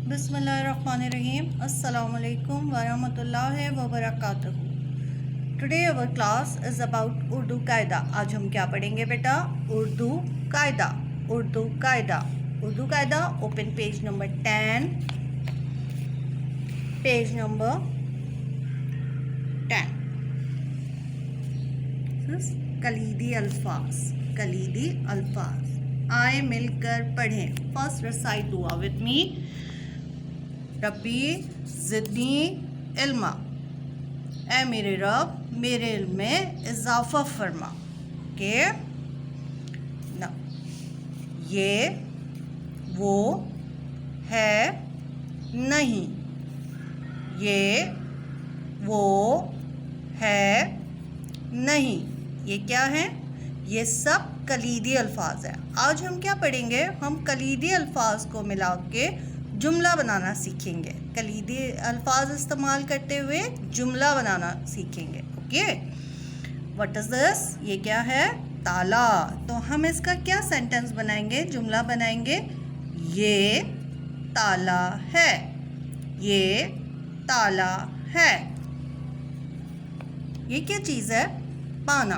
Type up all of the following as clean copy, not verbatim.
बिस्मिल्लाहिर्रहमानिर्रहीम। अस्सलामुअलैकुम वरहमतुल्लाहि वबरकातुहू। Today our class is about Urdu कायदा। आज हम क्या पढ़ेंगे बेटा? उर्दू कायदा। उर्दू कायदा। उर्दू कायदा। Open page number 10। Page number 10। कलीदी अल्फाज। कलीदी अल्फाज। आए मिलकर पढ़ें। फर्स्ट रिसाइट दुआ विद मी। रब्बी ज़िदनी इल्मा, ए मेरे रब मेरे इल्म में इजाफ़ा फरमा। के न ये वो है नहीं, ये वो है नहीं। ये क्या है? ये सब कलीदी अल्फाज है। आज हम क्या पढ़ेंगे? हम कलीदी अल्फाज को मिला के जुमला बनाना सीखेंगे। कलीदी अल्फाज इस्तेमाल करते हुए जुमला बनाना सीखेंगे। Okay, what is this? ये क्या है? ताला। तो हम इसका क्या सेंटेंस बनाएंगे? जुमला बनाएंगे। ये ताला है। ये ताला है। ये क्या चीज़ है? पाना।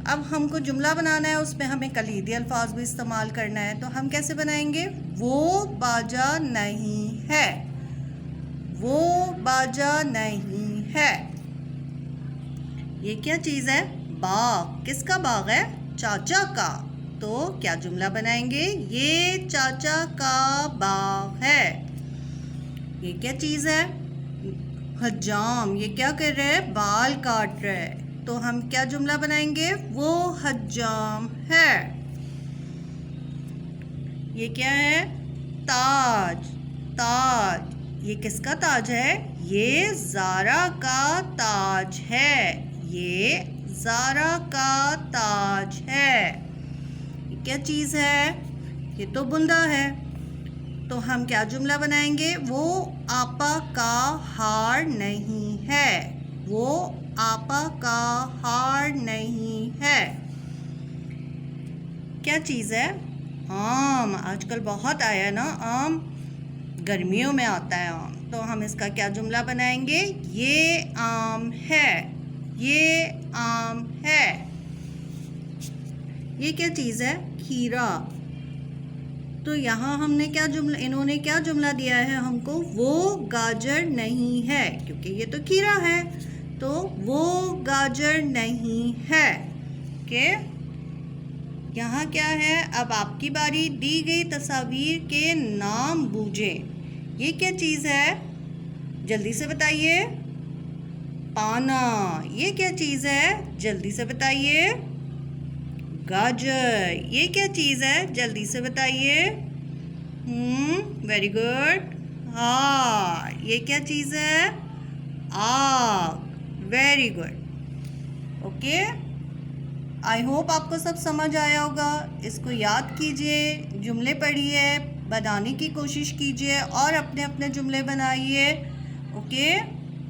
अब हमको जुमला बनाना है, उसमें हमें कलीदी अल्फाज भी इस्तेमाल करना है। तो हम कैसे बनाएंगे? वो बाजा नहीं है। वो बाजा नहीं है। ये क्या चीज़ है? बाग। किसका बाग है? चाचा का। तो क्या जुमला बनाएंगे? ये चाचा का बाग है। ये क्या चीज़ है? हज्जाम। ये क्या कर रहे हैं? बाल काट रहे हैं। तो हम क्या जुमला बनाएंगे? वो हज्जाम है। ये क्या है? ताज। ताज। ये किसका ताज है? ये ज़ारा का ताज है। ये ज़ारा का ताज है। ये क्या चीज़ है? ये तो बुंदा है। तो हम क्या जुमला बनाएंगे? वो आपा का हार नहीं है। वो आपा का हार नहीं है। क्या चीज़ है? आम। आजकल बहुत आया ना आम, गर्मियों में आता है आम। तो हम इसका क्या जुमला बनाएंगे? ये आम है। ये आम है। ये क्या चीज़ है? खीरा। तो यहाँ हमने क्या जुमला, इन्होंने क्या जुमला दिया है हमको? वो गाजर नहीं है, क्योंकि ये तो खीरा है। तो वो गाजर नहीं है। के यहाँ क्या है? अब आपकी बारी। दी गई तस्वीर के नाम बूझें। ये क्या चीज़ है? जल्दी से बताइए। पाना। ये क्या चीज़ है? जल्दी से बताइए। गाजर। ये क्या चीज़ है? जल्दी से बताइए। Very good. हाँ, ये क्या चीज़ है? आग। Very good. Okay, I hope आपको सब समझ आया होगा। इसको याद कीजिए, जुमले पढ़िए, बनाने की कोशिश कीजिए और अपने अपने जुमले बनाइए। Okay,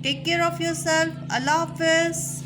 take care of yourself. Allah हाफ़िज़।